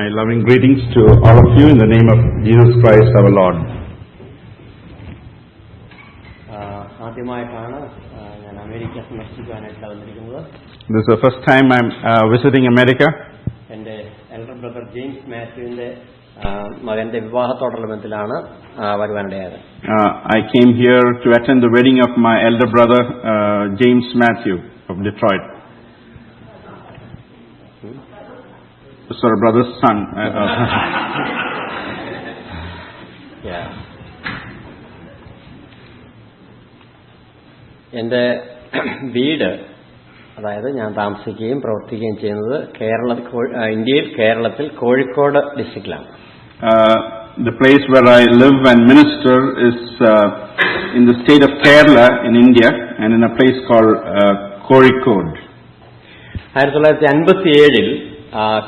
My loving greetings to all of you in the name of Jesus Christ our Lord. This is the first time I'm visiting America. And elder brother James Matthew മകന്റെ വിവാഹത്തോടനുബന്ധിലാണ് വരുവാനിടയായത്. I came here to attend the wedding of my elder brother James Matthew of Detroit. Sorry, brother's son. Yeah. എൻ്റെ വീട്, അതായത് ഞാൻ താമസിക്കുകയും പ്രവർത്തിക്കുകയും ചെയ്യുന്നത് ഇന്ത്യയിൽ കേരളത്തിൽ Kozhikode ഡിസ്ട്രിക്റ്റിലാണ്. The place where I live and minister is in the state of Kerala in India and in a place called Kozhikode. 1957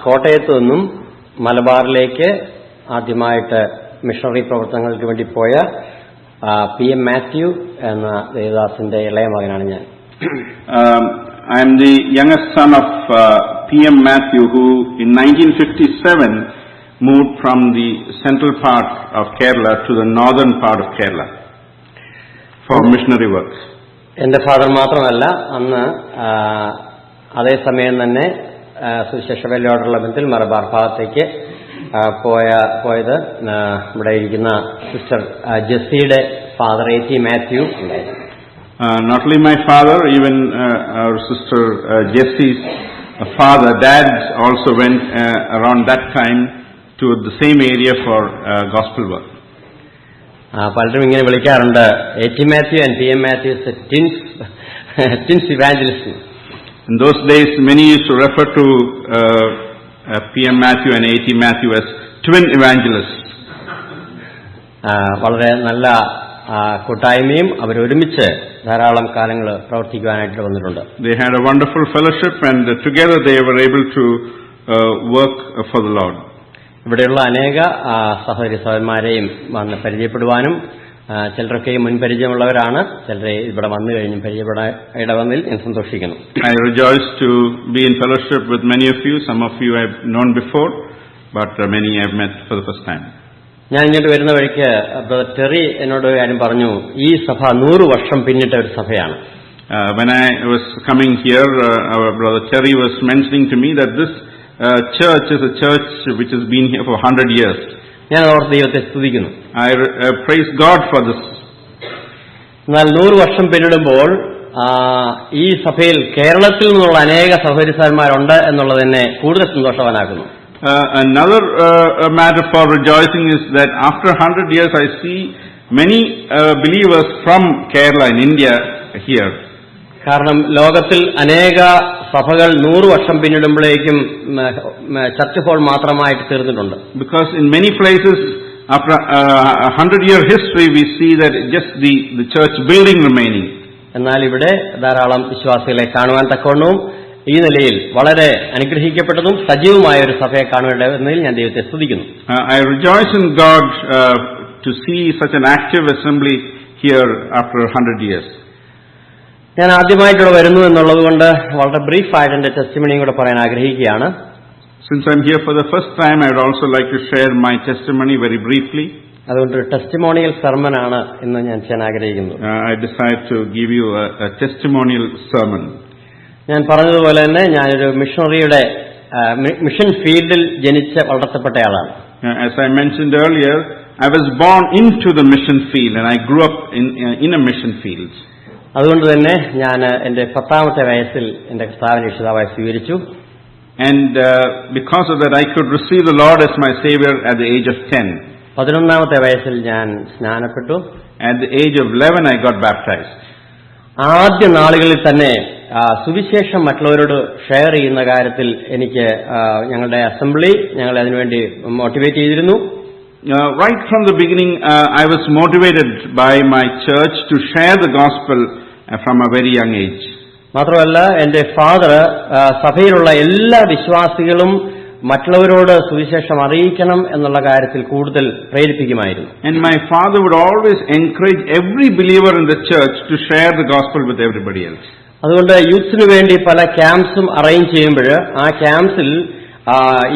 കോട്ടയത്ത് നിന്നും മലബാറിലേക്ക് ആദ്യമായിട്ട് മിഷണറി പ്രവർത്തനങ്ങൾക്ക് വേണ്ടി പോയ PM മാത്യു എന്ന ദേവദാസിന്റെ ഇളയ മകനാണ് ഞാൻ. I am the youngest son of PM Matthew, who in 1957 moved from the central part of Kerala to the northern part of Kerala for missionary work. എന്റെ ഫാദർ മാത്രമല്ല, അന്ന് അതേസമയം തന്നെ സുവിശേഷ വേലയോടുള്ള ബന്ധത്തിൽ മലബാർ ഭാഗത്തേക്ക് പോയത് ഇവിടെ ഇരിക്കുന്ന സിസ്റ്റർ ജെസ്സിയുടെ ഫാദർ A.T. മാത്യു ഉണ്ടായിരുന്നു. Not only my father, even our sister Jessie's father, dad also went around that time to the same area for gospel work. പലരും ഇങ്ങനെ വിളിക്കാറുണ്ട്, A.T. Mathew and PM Mathew twins evangelists. In those days, many used to refer to PM Matthew and A.T. Matthew as twin evangelists. വളരെ നല്ല കൂട്ടായ്മയും അവരൊരുമിച്ച് ധാരാളം കാലങ്ങൾ പ്രവർത്തിക്കുവാനായിട്ട് വന്നിട്ടുണ്ട്. They had a wonderful fellowship and together they were able to work for the Lord. ഇവിടെയുള്ള അനേക സഹോദരി സഹോദരന്മാരെയും വന്ന് പരിചയപ്പെടുവാനും, ചിലരൊക്കെ മുൻപരിചയമുള്ളവരാണ്, ചിലരെ ഇവിടെ വന്നു കഴിഞ്ഞും പരിചയപ്പെടാൻ ഇടവന്നതിൽ ഞാൻ സന്തോഷിക്കുന്നു. I rejoice to be in fellowship with many of you. Some of you I have known before, but many I have met for the first time. ഞാൻ ഇങ്ങോട്ട് വരുന്ന വഴിക്ക് ബ്രദർ ടെറി എന്നോട് കാര്യം പറഞ്ഞു, ഈ സഭ 100 വർഷം പിന്നിട്ട ഒരു സഭയാണ്. When I was coming here, our brother Terry was mentioning to me that this church is a church which has been here for 100 years. ഞാൻ ഓർത്ത് ദൈവത്തെ സ്തുതിക്കുന്നു. I praise God for this. എന്നാൽ 100 വർഷം പിന്നിടുമ്പോൾ ഈ സഭയിൽ കേരളത്തിൽ നിന്നുള്ള അനേക സഹോദരിമാരുണ്ട് എന്നുള്ളത് തന്നെ കൂടുതൽ സന്തോഷവാനാക്കുന്നു. Another matter for rejoicing is that after 100 years I see many believers from Kerala in India here. കാരണം ലോകത്തിൽ അനേക സഭകൾ 100 വർഷം പിന്നിടുമ്പോഴേക്കും ചർച്ച് ഹാൾ മാത്രമായിട്ട് തീർന്നിട്ടുണ്ട്. Because in many places after 100-year history we see that just the church building remaining. എന്നാൽ ഇവിടെ ധാരാളം വിശ്വാസികളെ കാണുവാൻ തക്കവണ്ണവും ഈ നിലയിൽ വളരെ അനുഗ്രഹിക്കപ്പെട്ടതും സജീവമായ ഒരു സഭയെ കാണുന്നതിൽ ഞാൻ ദൈവത്തെ സ്തുതിക്കുന്നു. I rejoice in God to see such an active assembly here after 100 years. ഞാൻ ആദ്യമായിട്ടിവിടെ വരുന്നു എന്നുള്ളത് കൊണ്ട് വളരെ ബ്രീഫായിട്ട് എന്റെ ടെസ്റ്റിമണിയും കൂടെ പറയാൻ ആഗ്രഹിക്കുകയാണ്. Since I'm here for the first time, I would also like to share my testimony very briefly. അതുകൊണ്ട് ഒരു ടെസ്റ്റിമോണിയൽ സെർമൺ ആണ് ഇന്ന് ഞാൻ ചെയ്യാൻ ആഗ്രഹിക്കുന്നത്. I decide to give you a testimonial sermon. ഞാൻ പറഞ്ഞതുപോലെ തന്നെ ഞാനൊരു മിഷൻ ഫീൽഡിൽ ജനിച്ച് വളർത്തപ്പെട്ടയാളാണ്. As I mentioned earlier, I was born into the mission field and I grew up in a mission field. അതുകൊണ്ട് തന്നെ ഞാൻ എന്റെ 10ാമത്തെ വയസ്സിൽ എന്റെ കർത്താവിനെ രക്ഷിതാവായി സ്വീകരിച്ചു. And because of that I could receive the Lord as my Savior at the age of 10. 11ാമത്തെ വയസ്സിൽ ഞാൻ സ്നാനപ്പെട്ടു. At the age of 11 I got baptized. ആദ്യ നാളുകളിൽ തന്നെ സുവിശേഷം മറ്റുള്ളവരോട് ഷെയർ ചെയ്യുന്ന കാര്യത്തിൽ എനിക്ക് ഞങ്ങളുടെ അസംബ്ലി ഞങ്ങളെ അതിനുവേണ്ടി മോട്ടിവേറ്റ് ചെയ്തിരുന്നു. Right from the beginning I was motivated by my church to share the gospel from a very young age. മാത്രമല്ല എന്റെ ഫാദർ സഭയിലുള്ള എല്ലാ വിശ്വാസികളും മറ്റുള്ളവരോട് സുവിശേഷം അറിയിക്കണം എന്നുള്ള കാര്യത്തിൽ കൂടുതൽ പ്രേരിപ്പിക്കുമായിരുന്നു. And my father would always encourage every believer in the church to share the gospel with everybody else. അതുകൊണ്ട് യൂത്ത്സിനു വേണ്ടി പല ക്യാമ്പ്സും അറേഞ്ച് ചെയ്യുമ്പോൾ ആ ക്യാമ്പ്സിൽ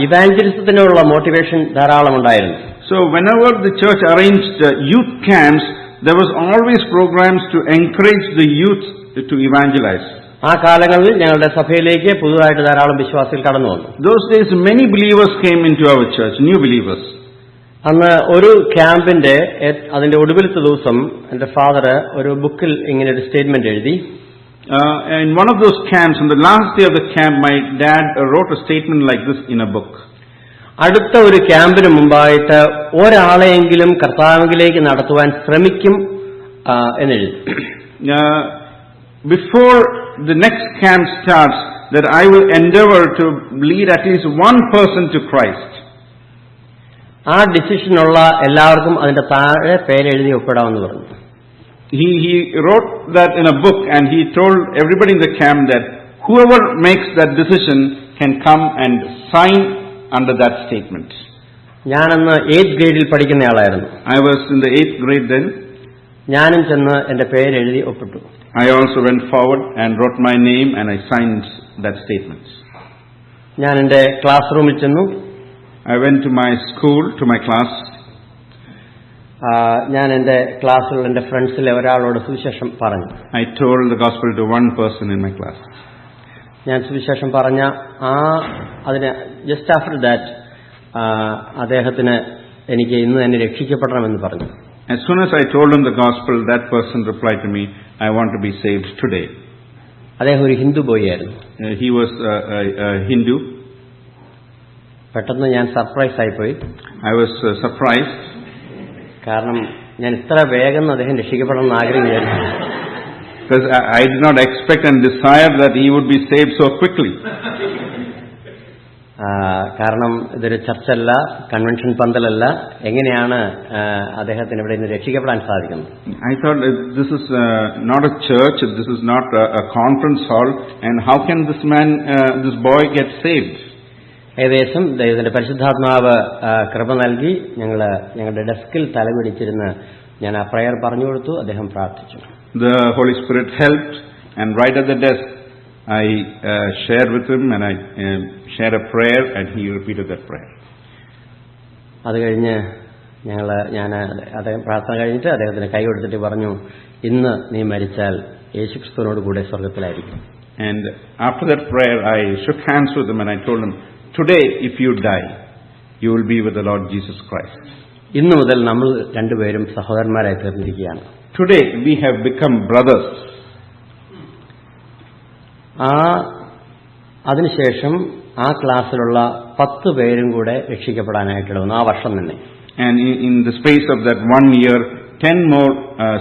ഇവാഞ്ചലിസത്തിനുള്ള മോട്ടിവേഷൻ ധാരാളം ഉണ്ടായിരുന്നു. So whenever the church arranged youth camps, there was always programs to encourage the youth to evangelize. ആ കാലങ്ങളിൽ ഞങ്ങളുടെ സഭയിലേക്ക് പുതുതായിട്ട് ധാരാളം വിശ്വാസികൾ കടന്നു വന്നു. Those days many believers came into our church, new believers. അന്ന് ഒരു ക്യാമ്പിന്റെ അതിന്റെ ഒടുവിലത്തെ ദിവസം എന്റെ ഫാദർ ഒരു ബുക്കിൽ ഇങ്ങനെ ഒരു സ്റ്റേറ്റ്മെന്റ് എഴുതി. In one of those camps, on the last day of the camp, my dad wrote a statement like this in a book. അടുത്ത ഒരു ക്യാമ്പിന് മുമ്പായിട്ട് ഒരാളെയെങ്കിലും കർത്താവിലേക്ക് നടത്തുവാൻ ശ്രമിക്കും എന്നെഴുതി. Before the next camp starts, that I will endeavor to lead at least one person to Christ. ആ ഡിസിഷനുള്ള എല്ലാവർക്കും അതിന്റെ താഴെ പേരെഴുതി ഒപ്പിടാമെന്ന് പറഞ്ഞു. He wrote that in a book, and he told everybody in the camp that whoever makes that decision can come and sign under that statement. ഞാനന്ന് 8th ഗ്രേഡിൽ പഠിക്കുന്ന ആളായിരുന്നു. I was in the 8th grade then. ഞാനും ചെന്ന് എന്റെ പേരെഴുതി ഒപ്പിട്ടു. I also went forward and wrote my name and I signed that statement. ഞാൻ എന്റെ ക്ലാസ് റൂമിൽ ചെന്നു. I went to my school, to my class. ഞാൻ എന്റെ ക്ലാസ്സിൽ എന്റെ ഫ്രണ്ട്സിലെ ഒരാളോട് സുവിശേഷം പറഞ്ഞു. I told the gospel to one person in my class. ഞാൻ സുവിശേഷം പറഞ്ഞ അതിന് ജസ്റ്റ് ആഫ്റ്റർ ദാറ്റ് അദ്ദേഹത്തിന് എനിക്ക് ഇന്ന് തന്നെ രക്ഷിക്കപ്പെടണമെന്ന് പറഞ്ഞു. As soon as I told him the gospel, that person replied to me, I want to be saved today. അദ്ദേഹം ഒരു ഹിന്ദു ബോയ് ആയിരുന്നു. He was a Hindu. പെട്ടെന്ന് ഞാൻ സർപ്രൈസ് ആയിപ്പോയി. I was surprised. കാരണം ഞാൻ ഇത്ര വേഗം അദ്ദേഹം രക്ഷിക്കപ്പെടണമെന്ന് ആഗ്രഹിക്കുന്നു. Because I did not expect and desire that he would be saved so quickly. കാരണം ഇതൊരു ചർച്ചല്ല, കൺവെൻഷൻ പന്തലല്ല, എങ്ങനെയാണ് അദ്ദേഹത്തിന് ഇവിടെ നിന്ന് രക്ഷിക്കപ്പെടാൻ സാധിക്കുന്നത്? I thought this is not a church, this is not a conference hall, and how can this boy get saved? ഏകദേശം ദൈവത്തിന്റെ പരിശുദ്ധാത്മാവ് കൃപ നൽകി ഞങ്ങളുടെ ഡെസ്കിൽ തലപിടിച്ചിരുന്ന് ഞാൻ ആ പ്രയർ പറഞ്ഞു കൊടുത്തു. അദ്ദേഹം പ്രാർത്ഥിച്ചു. The Holy Spirit helped, and right at the desk I shared with him and I shared a prayer and he repeated that prayer. അത് കഴിഞ്ഞ് ഞാൻ അദ്ദേഹം പ്രാർത്ഥന കഴിഞ്ഞിട്ട് അദ്ദേഹത്തിന് കൈ കൊടുത്തിട്ട് പറഞ്ഞു, ഇന്ന് നീ മരിച്ചാൽ യേശുക്രിസ്തുവിനോട് കൂടെ സ്വർഗ്ഗത്തിലായിരിക്കും. And after that prayer I shook hands with him and I told him, today if you die you will be with the Lord Jesus Christ. ഇന്നു മുതൽ നമ്മൾ രണ്ടുപേരും സഹോദരന്മാരായി തീർന്നിരിക്കുകയാണ്. Today we have become brothers. അതിനുശേഷം ആ ക്ലാസ്സിലുള്ള 10 പേരും കൂടെ രക്ഷിക്കപ്പെടാനായിട്ടിടവന്നു ആ വർഷം തന്നെ. And in the space of that 1 year 10 more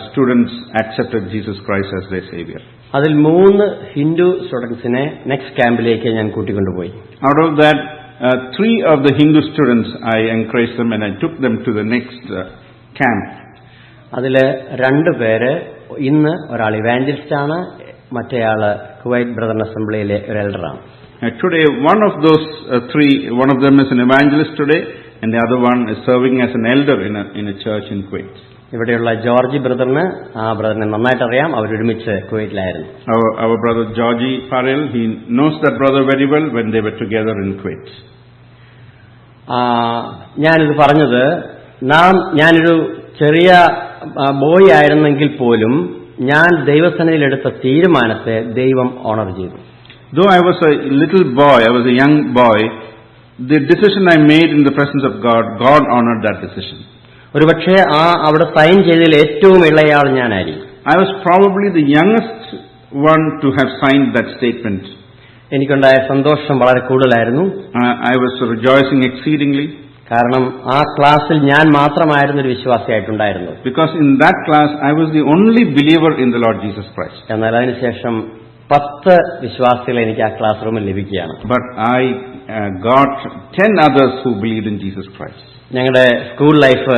students accepted Jesus Christ as their savior. അതിൽ 3 ഹിന്ദു സ്റ്റുഡൻസിനെ നെക്സ്റ്റ് ക്യാമ്പിലേക്ക് ഞാൻ കൂട്ടിക്കൊണ്ടുപോയി. Out of that 3 of the Hindu students I encouraged them and I took them to the next camp. അതിൽ 2 പേര് ഇന്ന് ഒരാൾ evangelist ആണ്, മറ്റേയാള് Kuwait brother അസംബ്ലിയിലെ ഒരു എൽഡറാണ്. Today one of those 3, one of them is an evangelist today and the other one is serving as an elder in a church in Kuwait. ഇവിടെയുള്ള George ബ്രദറിന് ആ ബ്രദറിനെ നന്നായിട്ട് അറിയാം. അവരൊരുമിച്ച് കുവൈറ്റിലായിരുന്നു. Our brother Georgie Farrell, he knows that brother very well when they were together in Kuwait. ഞാനിത് പറഞ്ഞത് ഞാനൊരു ചെറിയ boy ആയിരുന്നെങ്കിൽ പോലും ഞാൻ ദൈവസന്നിധിയിൽ എടുത്ത തീരുമാനത്തെ ദൈവം ഓണർ ചെയ്തു. Though I was a little boy, I was a young boy, the decision I made in the presence of God honored that decision. ഒരുപക്ഷെ അവിടെ സൈൻ ചെയ്തതിൽ ഏറ്റവും ഇളയയാൾ ഞാനായിരിക്കും. I was probably the youngest one to have signed that statement. എനിക്കുണ്ടായ സന്തോഷം വളരെ കൂടുതലായിരുന്നു. I was rejoicing exceedingly. കാരണം ആ ക്ലാസ്സിൽ ഞാൻ മാത്രമായിരുന്നു ഒരു വിശ്വാസിയായിട്ടുണ്ടായിരുന്നത്. Because in that class I was the only believer in the Lord Jesus Christ. എന്നാൽ അതിനുശേഷം 10 വിശ്വാസികളെ എനിക്ക് ആ ക്ലാസ് റൂമിൽ ലഭിക്കുകയാണ്. But I got 10 others who believed in Jesus Christ. ഞങ്ങളുടെ സ്കൂൾ ലൈഫ്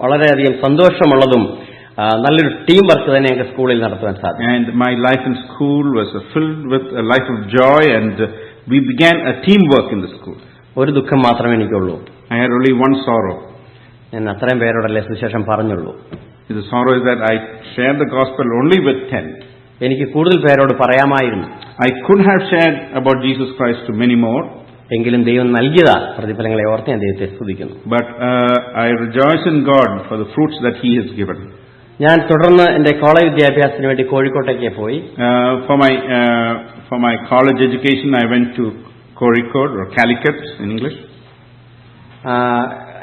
വളരെയധികം സന്തോഷമുള്ളതും നല്ലൊരു ടീം വർക്ക് തന്നെ ഞങ്ങൾക്ക് സ്കൂളിൽ നടത്തുവാൻ സാധിച്ചു. And my life in school was filled with a life of joy and we began a teamwork in the school. ഒരു ദുഃഖം മാത്രമേ എനിക്കുള്ളൂ. I had only one sorrow. ഞാൻ അത്രയും പേരോടല്ലേ സുവിശേഷം പറഞ്ഞുള്ളൂ. The sorrow is that I shared the gospel only with 10. എനിക്ക് കൂടുതൽ പേരോട് പറയാമായിരുന്നു. I could have shared about Jesus Christ to many more. എങ്കിലും ദൈവം നൽകിയ പ്രതിഫലങ്ങളെ ഓർത്ത് ഞാൻ ദൈവത്തെ സ്തുതിക്കുന്നു. But I rejoice in God for the fruits that He has given. ഞാൻ തുടർന്ന് എന്റെ കോളേജ് വിദ്യാഭ്യാസത്തിന് വേണ്ടി കോഴിക്കോട്ടേക്ക് പോയി. For my college education, I went to Kozhikode or Calicut in English.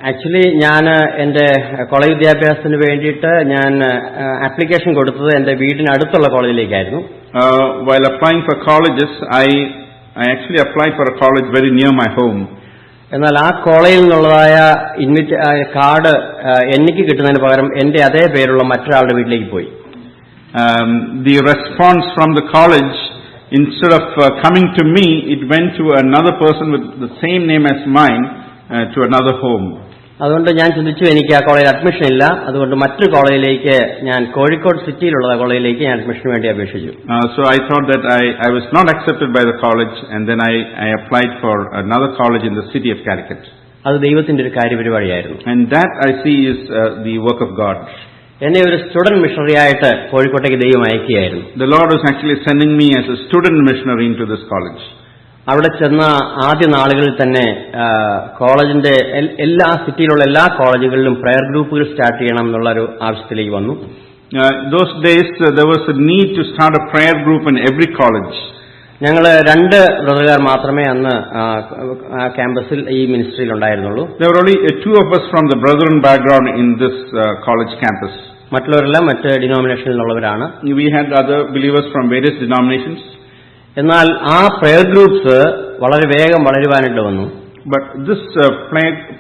Actually ഞാൻ എന്റെ കോളേജ് വിദ്യാഭ്യാസത്തിന് വേണ്ടിയിട്ട് ഞാൻ ആപ്ലിക്കേഷൻ കൊടുത്തത് എന്റെ വീടിനടുത്തുള്ള കോളേജിലേക്കായിരുന്നു. While applying for colleges, I actually applied for a college very near my home. എന്നാൽ ആ കോളേജിൽ നിന്നുള്ളതായ കാർഡ് എനിക്ക് കിട്ടുന്നതിന് പകരം എന്റെ അതേ പേരുള്ള മറ്റൊരാളുടെ വീട്ടിലേക്ക് പോയി. The response from the college, instead of coming to me, it went to another person with the same name as mine to another home. അതുകൊണ്ട് ഞാൻ ചിന്തിച്ചു എനിക്ക് ആ കോളേജിൽ അഡ്മിഷൻ ഇല്ല, അതുകൊണ്ട് മറ്റൊരു കോളേജിലേക്ക് ഞാൻ കോഴിക്കോട് സിറ്റിയിലുള്ള കോളേജിലേക്ക് ഞാൻ അഡ്മിഷന് വേണ്ടി അപേക്ഷിച്ചു. So I thought that I was not accepted by the college, and then I applied for another college in the city of Calicut. അത് ദൈവത്തിന്റെ ഒരു കാര്യപരിപാടിയായിരുന്നു. And that I see is the work of God. എന്നെ ഒരു student missionary ആയിട്ട് കോഴിക്കോട്ടേക്ക് ദൈവം അയക്കുകയായിരുന്നു. The Lord was actually sending me as a student missionary into this college. അവിടെ ചെന്ന ആദ്യ നാളുകളിൽ തന്നെ കോളേജിന്റെ എല്ലാ സിറ്റിയിലുള്ള എല്ലാ കോളേജുകളിലും പ്രയർ ഗ്രൂപ്പുകൾ സ്റ്റാർട്ട് ചെയ്യണം എന്നുള്ള ഒരു ആവശ്യത്തിലേക്ക് വന്നു. Those days there was a need to start a prayer group in every college. ഞങ്ങൾ 2 ബ്രദറുകാർ മാത്രമേ അന്ന് ക്യാമ്പസിൽ ഈ മിനിസ്ട്രിയിൽ ഉണ്ടായിരുന്നുള്ളൂ. There were only 2 of us from the Brethren background in this college campus. മറ്റുള്ളവരെല്ലാം മറ്റ് ഡിനോമിനേഷനിലുള്ളവരാണ്. We had other believers from various denominations. എന്നാൽ ആ prayer groups വളരെ വേഗം വളരുവാനായിട്ട് വന്നു. But this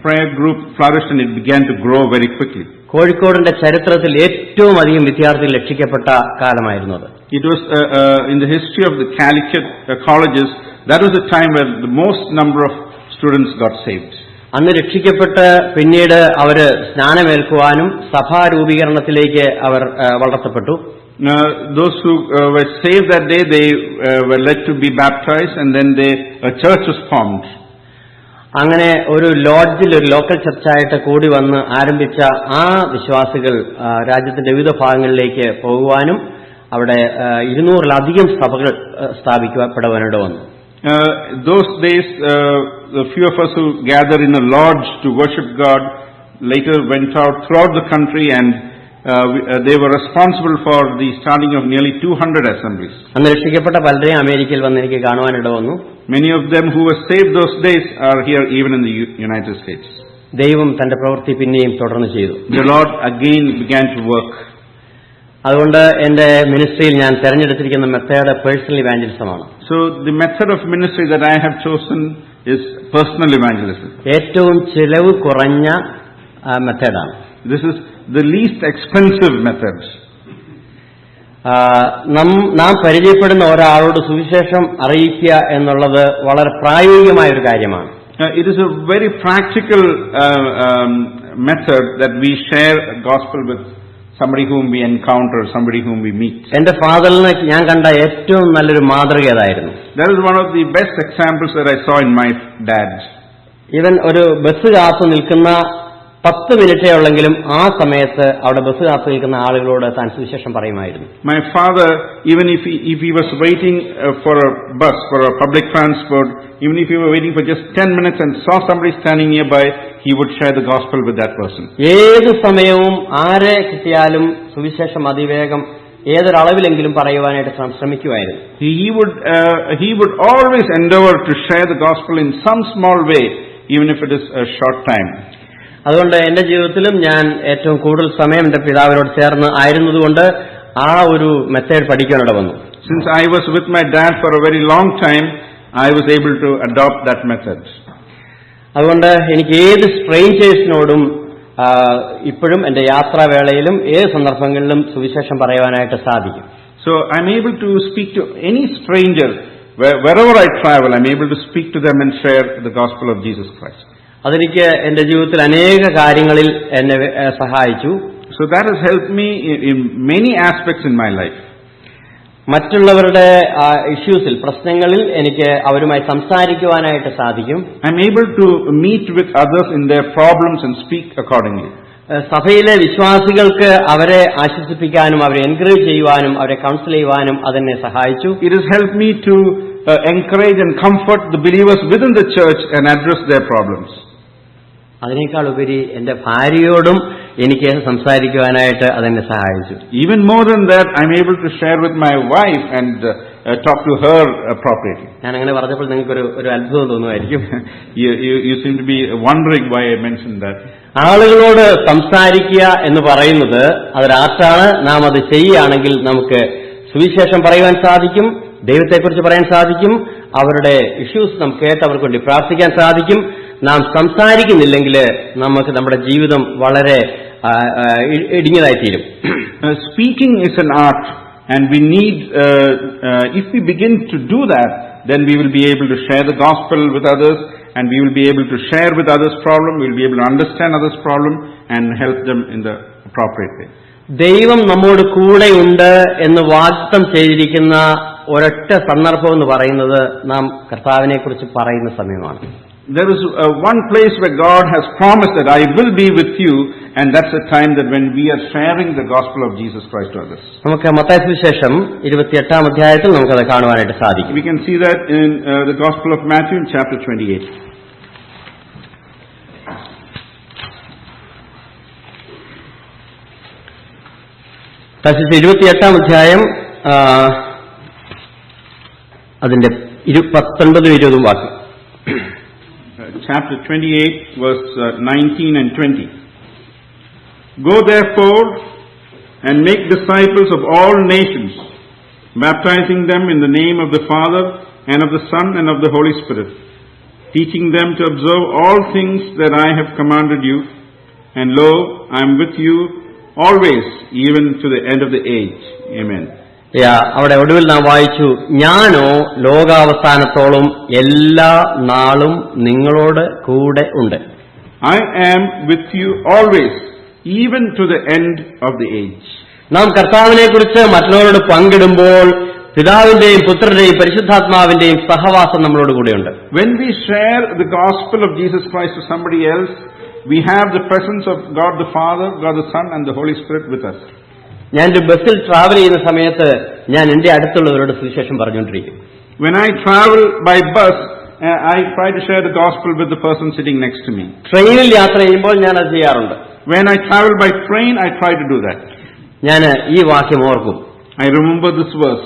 prayer group flourished and it began to grow very quickly. കോഴിക്കോടിന്റെ ചരിത്രത്തിൽ ഏറ്റവും അധികം വിദ്യാർത്ഥികൾ രക്ഷിക്കപ്പെട്ട കാലമായിരുന്നു അത്. It was in the history of the Calicut colleges, that was the time where the most number of students got saved. അന്ന് രക്ഷിക്കപ്പെട്ട് പിന്നീട് അവര് സ്നാനമേൽക്കുവാനും സഭാ രൂപീകരണത്തിലേക്ക് അവർ വളർത്തപ്പെട്ടു. Those who were saved that day, they were led to be baptized, and then a church was formed. അങ്ങനെ ഒരു ലോഡ്ജിൽ ഒരു local ചർച്ചായിട്ട് കൂടി വന്ന് ആരംഭിച്ച ആ വിശ്വാസികൾ രാജ്യത്തിന്റെ വിവിധ ഭാഗങ്ങളിലേക്ക് പോകുവാനും അവിടെ 200-ലധികം സഭകൾ സ്ഥാപിക്കപ്പെടുവാനിട വന്നു. Those days, the few of us who gathered in a lodge to worship God later went out throughout the country, and they were responsible for the starting of nearly 200 assemblies. അന്ന് രക്ഷിക്കപ്പെട്ട പലരെയും അമേരിക്കയിൽ വന്ന് എനിക്ക് കാണുവാനിട വന്നു. Many of them who were saved those days are here even in the United States. ദൈവം തന്റെ പ്രവൃത്തി പിന്നെയും തുടർന്ന് ചെയ്തു. The Lord again began to work. അതുകൊണ്ട് എന്റെ മിനിസ്ട്രിയിൽ ഞാൻ തെരഞ്ഞെടുത്തിരിക്കുന്ന മെത്തേഡ് പേഴ്സണൽ ഇവാഞ്ചലിസമാണ്. So the method of ministry that I have chosen is personal evangelism. ഏറ്റവും ചിലവ് കുറഞ്ഞ മെത്തേഡാണ്. This is the least expensive method. നാം പരിചയപ്പെടുന്ന ഒരാളോട് സുവിശേഷം അറിയിക്കുക എന്നുള്ളത് വളരെ പ്രായോഗികമായ ഒരു കാര്യമാണ്. It is a very practical method that we share gospel with somebody whom we encounter, somebody whom we meet. എന്റെ ഫാദറിന് ഞാൻ കണ്ട ഏറ്റവും നല്ലൊരു മാതൃക അതായിരുന്നു. That is one of the best examples that I saw in my dad. ഇവൻ ഒരു bus കാത്തു നിൽക്കുന്ന 10 മിനിറ്റേ ഉള്ളെങ്കിലും ആ സമയത്ത് അവിടെ ബസ് കാത്തു നിൽക്കുന്ന ആളുകളോട് താൻ സുവിശേഷം പറയുമായിരുന്നു. My father, even if he was waiting for a bus, for a public transport, even if he were waiting for just 10 minutes and saw somebody standing nearby, he would share the gospel with that person. ഏത് സമയവും ആരെ കിട്ടിയാലും സുവിശേഷം അതിവേഗം ഏതൊരളവിലെങ്കിലും പറയുവാനായിട്ട് ശ്രമിക്കുമായിരുന്നു. He would always endeavor to share the gospel in some small way, even if it is a short time. അതുകൊണ്ട് എന്റെ ജീവിതത്തിലും ഞാൻ ഏറ്റവും കൂടുതൽ സമയം എന്റെ പിതാവിനോട് ചേർന്ന് ആയിരുന്നതുകൊണ്ട് ആ ഒരു മെത്തേഡ് പഠിക്കാനിട വന്നു. Since I was with my dad for a very long time, I was able to adopt that method. അതുകൊണ്ട് എനിക്ക് ഏത് സ്ട്രേഞ്ചേഴ്സിനോടും ഇപ്പോഴും എന്റെ യാത്രാവേളയിലും ഏത് സന്ദർഭങ്ങളിലും സുവിശേഷം പറയുവാനായിട്ട് സാധിക്കും. So I'm able to speak to any stranger wherever I travel. I'm able to speak to them and share the gospel of Jesus Christ. അതെനിക്ക് എന്റെ ജീവിതത്തിൽ അനേക കാര്യങ്ങളിൽ എന്നെ സഹായിച്ചു. So that has helped me in many aspects in my life. മറ്റുള്ളവരുടെ ഇഷ്യൂസിൽ, പ്രശ്നങ്ങളിൽ എനിക്ക് അവരുമായി സംസാരിക്കുവാനായിട്ട് സാധിക്കും. I'm able to meet with others in their problems and speak accordingly. സഭയിലെ വിശ്വാസികൾക്ക് അവരെ ആശ്വസിപ്പിക്കാനും അവരെ എൻകറേജ് ചെയ്യുവാനും അവരെ കൗൺസിൽ ചെയ്യുവാനും അതെന്നെ സഹായിച്ചു. It has helped me to encourage and comfort the believers within the church and address their problems. അതിനേക്കാൾ ഉപരി എന്റെ ഭാര്യയോടും എനിക്ക് സംസാരിക്കുവാനായിട്ട് അതെന്നെ സഹായിച്ചു. Even more than that, I'm able to share with my wife and talk to her appropriately. ഞാൻ അങ്ങനെ പറഞ്ഞപ്പോൾ നിങ്ങൾക്ക് ഒരു അത്ഭുതം തോന്നുമായിരിക്കും. You seem to be wondering why I mentioned that. ആളുകളോട് സംസാരിക്കുക എന്ന് പറയുന്നത് അതൊരാർട്ടാണ്. നാം അത് ചെയ്യുകയാണെങ്കിൽ നമുക്ക് സുവിശേഷം പറയുവാൻ സാധിക്കും, ദൈവത്തെക്കുറിച്ച് പറയാൻ സാധിക്കും, അവരുടെ ഇഷ്യൂസ് നാം കേട്ട് അവർക്ക് വേണ്ടി പ്രാർത്ഥിക്കാൻ സാധിക്കും. നാം സംസാരിക്കുന്നില്ലെങ്കിൽ നമുക്ക് നമ്മുടെ ജീവിതം വളരെ ഇടുങ്ങിയതായിത്തീരും. Speaking is an art, and we need, if we begin to do that, then we will be able to share the gospel with others, and we will be able to share with others' problem, we will be able to understand others' problem, and help them in the appropriate way. ദൈവം നമ്മോട് കൂടെയുണ്ട് എന്ന് വാഗ്ദത്തം ചെയ്തിരിക്കുന്ന ഒരൊറ്റ സന്ദർഭം എന്ന് പറയുന്നത് നാം കർത്താവിനെ കുറിച്ച് പറയുന്ന സമയമാണ്. There is one place where God has promised that I will be with you, and that's the time that when we are sharing the gospel of Jesus Christ to others. നമുക്ക് മത്തായി സുവിശേഷം 28-ാം അധ്യായത്തിൽ നമുക്കത് കാണുവാനായിട്ട് സാധിക്കും. We can see that in the Gospel of Matthew in chapter 28. Mathai 28-ാം അധ്യായം അതിന്റെ 19-20 വാക്യം. Chapter 28, verse 19 and 20. Go therefore and make disciples of all nations, baptizing them in the name of the Father and of the Son and of the Holy Spirit, teaching them to observe all things that I have commanded you, and lo, I am with you always, even to the end of the age. Amen. അവിടെ ഒടുവിൽ നാം വായിച്ചു, ഞാനോ ലോകാവസാനത്തോളം എല്ലാ നാളും നിങ്ങളോട് കൂടെ ഉണ്ട്. I am with you always, even to the end of the age. നാം കർത്താവിനെ കുറിച്ച് മറ്റുള്ളവരോട് പങ്കിടുമ്പോൾ പിതാവിന്റെയും പുത്രന്റെയും പരിശുദ്ധാത്മാവിന്റെയും സഹവാസം നമ്മളോട് കൂടെയുണ്ട്. When we share the gospel of Jesus Christ to somebody else, we have the presence of God the Father, God the Son, and the Holy Spirit with us. ഞാനൊരു ബസ്സിൽ ട്രാവൽ ചെയ്യുന്ന സമയത്ത് ഞാൻ എന്റെ അടുത്തുള്ളവരോട് സുവിശേഷം പറഞ്ഞുകൊണ്ടിരിക്കും. When I travel by bus, I try to share the gospel with the person sitting next to me. ട്രെയിനിൽ യാത്ര ചെയ്യുമ്പോൾ ഞാൻ അത് ചെയ്യാറുണ്ട്. When I travel by train, I try to do that. ഞാൻ ഈ വാക്യം ഓർക്കും. I remember this verse.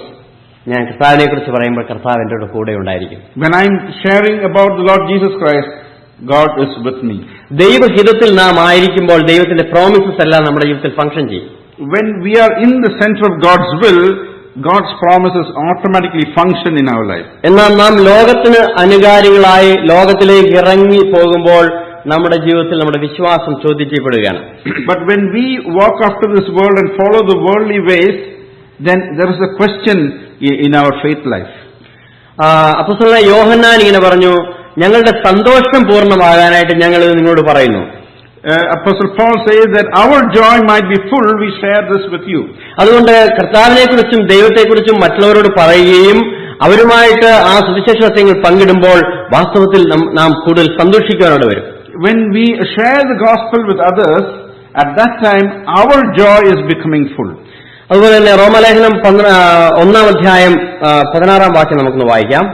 ഞാൻ കർത്താവിനെ കുറിച്ച് പറയുമ്പോൾ കർത്താവ് എന്റെ കൂടെ ഉണ്ടായിരിക്കും. When I'm sharing about the Lord Jesus Christ, God is with me. ദൈവഹിതത്തിൽ നാം ആയിരിക്കുമ്പോൾ ദൈവത്തിന്റെ പ്രോമിസസ് എല്ലാം നമ്മുടെ ജീവിതത്തിൽ ഫംഗ്ഷൻ ചെയ്യും. When we are in the center of God's will, God's promises automatically function in our life. എന്നാൽ നാം ലോകത്തിന് അനുകാരികളായി ലോകത്തിലേക്ക് ഇറങ്ങി പോകുമ്പോൾ നമ്മുടെ ജീവിതത്തിൽ നമ്മുടെ വിശ്വാസം ചോദ്യം ചെയ്യപ്പെടുകയാണ്. But when we walk after this world and follow the worldly ways, then there is a question in our faith life. അപ്പോസ്തലനായ യോഹന്നാൻ ഇങ്ങനെ പറഞ്ഞു, ഞങ്ങളുടെ സന്തോഷം പൂർണ്ണമാകാനായിട്ട് ഞങ്ങൾ നിങ്ങളോട് പറയുന്നു. Apostle Paul says that our joy might be full, we share this with you. അതുകൊണ്ട് കർത്താവിനെക്കുറിച്ചും ദൈവത്തെക്കുറിച്ചും മറ്റുള്ളവരോട് പറയുകയും അവരുമായിട്ട് ആ സുവിശേഷ സത്യങ്ങൾ പങ്കിടുമ്പോൾ വാസ്തവത്തിൽ നാം കൂടുതൽ സന്തോഷിക്കാനോട് വരും. When we share the gospel with others, at that time our joy is becoming full. അതുപോലെ തന്നെ റോമലേഖനം 1-ാം അധ്യായം 16-ാം വാക്യം നമുക്കൊന്ന് വായിക്കാം.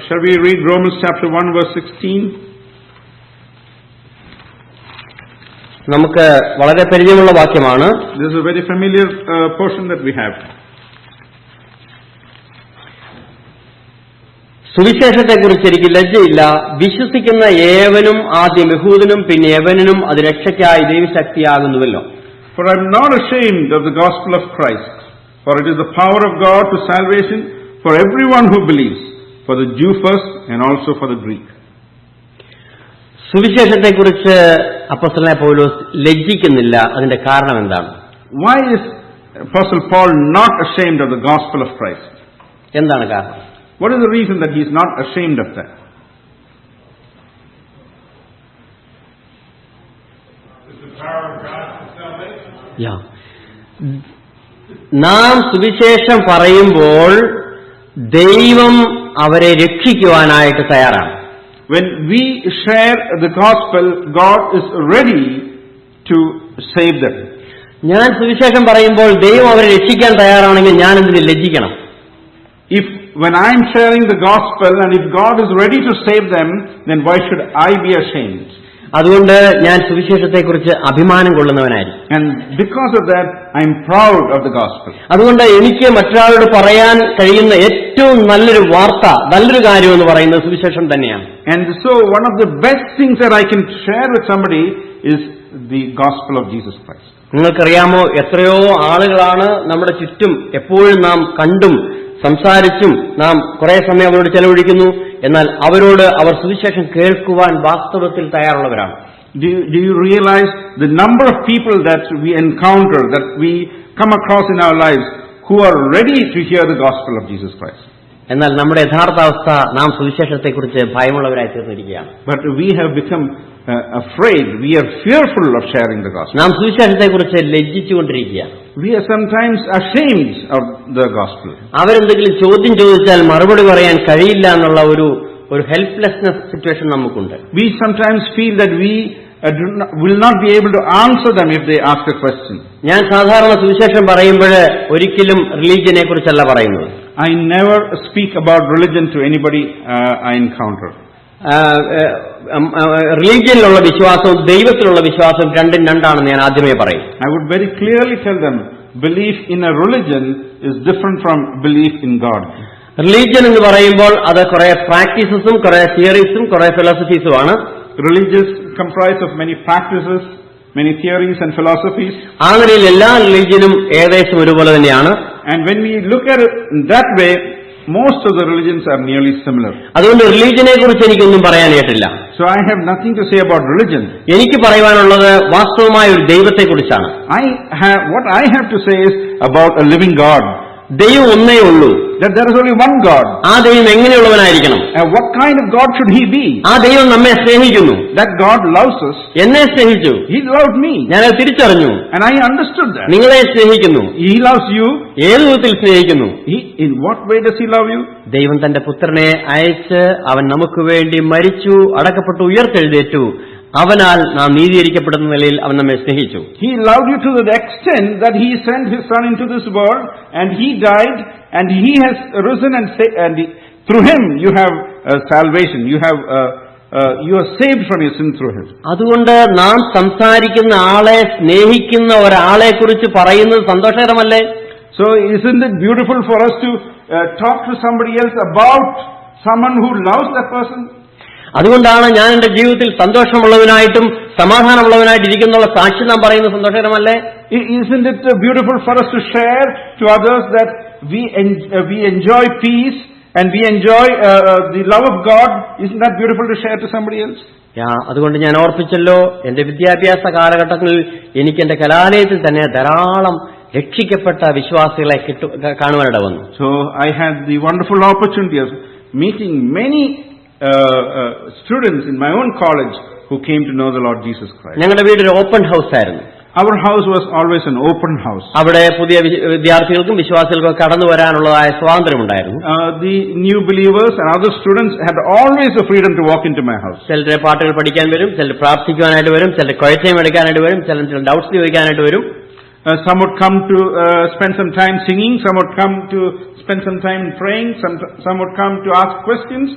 Shall we read Romans chapter 1 verse 16? നമുക്ക് വളരെ പരിചയമുള്ള വാക്യമാണ്. This is a very familiar portion that we have. സുവിശേഷത്തെക്കുറിച്ച് എനിക്ക് ലജ്ജയില്ല, വിശ്വസിക്കുന്ന ഏവനും ആദ്യം യഹൂദനും പിന്നെ യവനനും അത് രക്ഷയ്ക്കായി ദൈവശക്തിയാകുന്നുവല്ലോ. For I am not ashamed of the gospel of Christ, for it is the power of God to salvation for everyone who believes, for the Jew first and also for the Greek. സുവിശേഷത്തെക്കുറിച്ച് അപ്പോസ്തലനായ പൗലോസ് ലജ്ജിക്കുന്നില്ല. അതിന്റെ കാരണം എന്താണ്? Why is Apostle Paul not ashamed of the gospel of Christ? എന്താണ് കാരണം? What is the reason that he is not ashamed of that? It's the power of God for salvation. നാം സുവിശേഷം പറയുമ്പോൾ ദൈവം അവരെ രക്ഷിക്കുവാനായിട്ട് തയ്യാറാണ്. When we share the gospel, God is ready to save them. ഞാൻ സുവിശേഷം പറയുമ്പോൾ ദൈവം അവരെ രക്ഷിക്കാൻ തയ്യാറാണെങ്കിൽ ഞാൻ എന്തിന് ലജ്ജിക്കണം? When I am sharing the gospel and if God is ready to save them, then why should I be ashamed? അതുകൊണ്ട് ഞാൻ സുവിശേഷത്തെക്കുറിച്ച് അഭിമാനം കൊള്ളുന്നവനായിരിക്കും. And because of that, I am proud of the gospel. അതുകൊണ്ട് എനിക്ക് മറ്റൊരാളോട് പറയാൻ കഴിയുന്ന ഏറ്റവും നല്ലൊരു വാർത്ത, നല്ലൊരു കാര്യം എന്ന് പറയുന്നത് സുവിശേഷം തന്നെയാണ്. And so one of the best things that I can share with somebody is the gospel of Jesus Christ. നിങ്ങൾക്കറിയാമോ, എത്രയോ ആളുകളാണ് നമ്മുടെ ചുറ്റും എപ്പോഴും നാം കണ്ടും സംസാരിച്ചും നാം കുറെ സമയം അവരോട് ചെലവഴിക്കുന്നു. എന്നാൽ അവരോട് അവർ സുവിശേഷം കേൾക്കുവാൻ വാസ്തവത്തിൽ തയ്യാറുള്ളവരാണ്. Do you realize the number of people that we encounter, that we come across in our lives, who are ready to hear the gospel of Jesus Christ? എന്നാൽ നമ്മുടെ യഥാർത്ഥ അവസ്ഥ നാം സുവിശേഷത്തെക്കുറിച്ച് ഭയമുള്ളവരായി തീർന്നിരിക്കുകയാണ്. But we have become afraid, we are fearful of sharing the gospel. നാം സുവിശേഷത്തെക്കുറിച്ച് ലജ്ജിച്ചുകൊണ്ടിരിക്കുകയാണ്. We are sometimes ashamed of the gospel. അവരെന്തെങ്കിലും ചോദ്യം ചോദിച്ചാൽ മറുപടി പറയാൻ കഴിയില്ല എന്നുള്ള ഒരു ഹെൽപ്ലെസ്നെസ് സിറ്റുവേഷൻ നമുക്കുണ്ട്. We sometimes feel that we will not be able to answer them if they ask a question. ഞാൻ സാധാരണ സുവിശേഷം പറയുമ്പോൾ ഒരിക്കലും റിലീജിയനെ കുറിച്ചല്ല പറയുന്നത്. I never speak about religion to anybody I encounter. റിലീജിയനിലുള്ള വിശ്വാസവും ദൈവത്തിലുള്ള വിശ്വാസവും രണ്ടും രണ്ടാണെന്ന് ഞാൻ ആദ്യമേ പറയും. I would very clearly tell them, belief in a religion is different from belief in God. Religion എന്ന് പറയുമ്പോൾ അത് കുറെ പ്രാക്ടീസസും കുറെ തിയറീസും കുറെ ഫിലോസഫീസുമാണ്. Religious comprise of many practices, many theories and philosophies. ആ നിലയിൽ എല്ലാ റിലീജിയനും ഏകദേശം ഒരുപോലെ തന്നെയാണ്. And when we look at it in that way, most of the religions are nearly similar. അതുകൊണ്ട് റിലീജിയനെ കുറിച്ച് എനിക്കൊന്നും പറയാനായിട്ടില്ല. So I have nothing to say about religion. എനിക്ക് പറയുവാനുള്ളത് വാസ്തവമായ ഒരു ദൈവത്തെക്കുറിച്ചാണ്. What I have to say is about a living God. ദൈവം ഒന്നേ ഉള്ളൂ. That there is only one God. ആ ദൈവം എങ്ങനെയുള്ളവനായിരിക്കണം? What kind of God should he be? ആ ദൈവം നമ്മെ സ്നേഹിക്കുന്നു. That God loves us. എന്നെ സ്നേഹിച്ചു. He loved me. ഞാനത് തിരിച്ചറിഞ്ഞു. And I understood that. നിങ്ങളെ സ്നേഹിക്കുന്നു. He loves you. ഏത് വിധത്തിൽ സ്നേഹിക്കുന്നു? In what way does he love you? ദൈവം തന്റെ പുത്രനെ അയച്ച് അവൻ നമുക്ക് വേണ്ടി മരിച്ചു, അടക്കപ്പെട്ടു, ഉയർത്തെഴുന്നേറ്റു. അവനാൽ നാം നീതീകരിക്കപ്പെടുന്ന നിലയിൽ അവൻ നമ്മെ സ്നേഹിച്ചു. He loved you to the extent that he sent his son into this world and he died and he has risen and through him you have salvation. You are saved from your sin through him. അതുകൊണ്ട് നാം സംസാരിക്കുന്ന ആളെ സ്നേഹിക്കുന്ന ഒരാളെ കുറിച്ച് പറയുന്നത് സന്തോഷകരമല്ലേ? So isn't it beautiful for us to talk to somebody else about someone who loves that person? അതുകൊണ്ടാണ് ഞാൻ എന്റെ ജീവിതത്തിൽ സന്തോഷമുള്ളവനായിട്ടും സമാധാനമുള്ളവനായിട്ടിരിക്കുന്ന സാക്ഷി നാം പറയുന്നത് സന്തോഷകരമല്ലേ? Isn't it beautiful for us to share to others that we enjoy peace and we enjoy the love of God? Isn't that beautiful to share to somebody else? അതുകൊണ്ട് ഞാൻ ഓർപ്പിച്ചല്ലോ, എന്റെ വിദ്യാഭ്യാസ കാലഘട്ടങ്ങളിൽ എനിക്ക് എന്റെ കലാലയത്തിൽ തന്നെ ധാരാളം രക്ഷിക്കപ്പെട്ട വിശ്വാസികളെ കാണുവാനിട വന്നു. So I had the wonderful opportunity of meeting many students in my own college who came to know the Lord Jesus Christ. ഞങ്ങളുടെ വീടൊരു ഓപ്പൺ ഹൗസ് ആയിരുന്നു. Our house was always an open house. അവിടെ പുതിയ വിദ്യാർത്ഥികൾക്കും വിശ്വാസികൾക്കും കടന്നു വരാനുള്ളതായ സ്വാതന്ത്ര്യമുണ്ടായിരുന്നു. The new believers and other students had always the freedom to walk into my house. ചിലരെ പാട്ടുകൾ പഠിക്കാൻ വരും, ചിലർ പ്രാർത്ഥിക്കുവാനായിട്ട് വരും, ചിലർ ക്വയറ്റ് എടുക്കാനായിട്ട് വരും, ചിലർ ഡൗട്ട്സ് ചോദിക്കാനായിട്ട് വരും. Some would come to spend some time singing, some would come to spend some time praying, some would come to ask questions.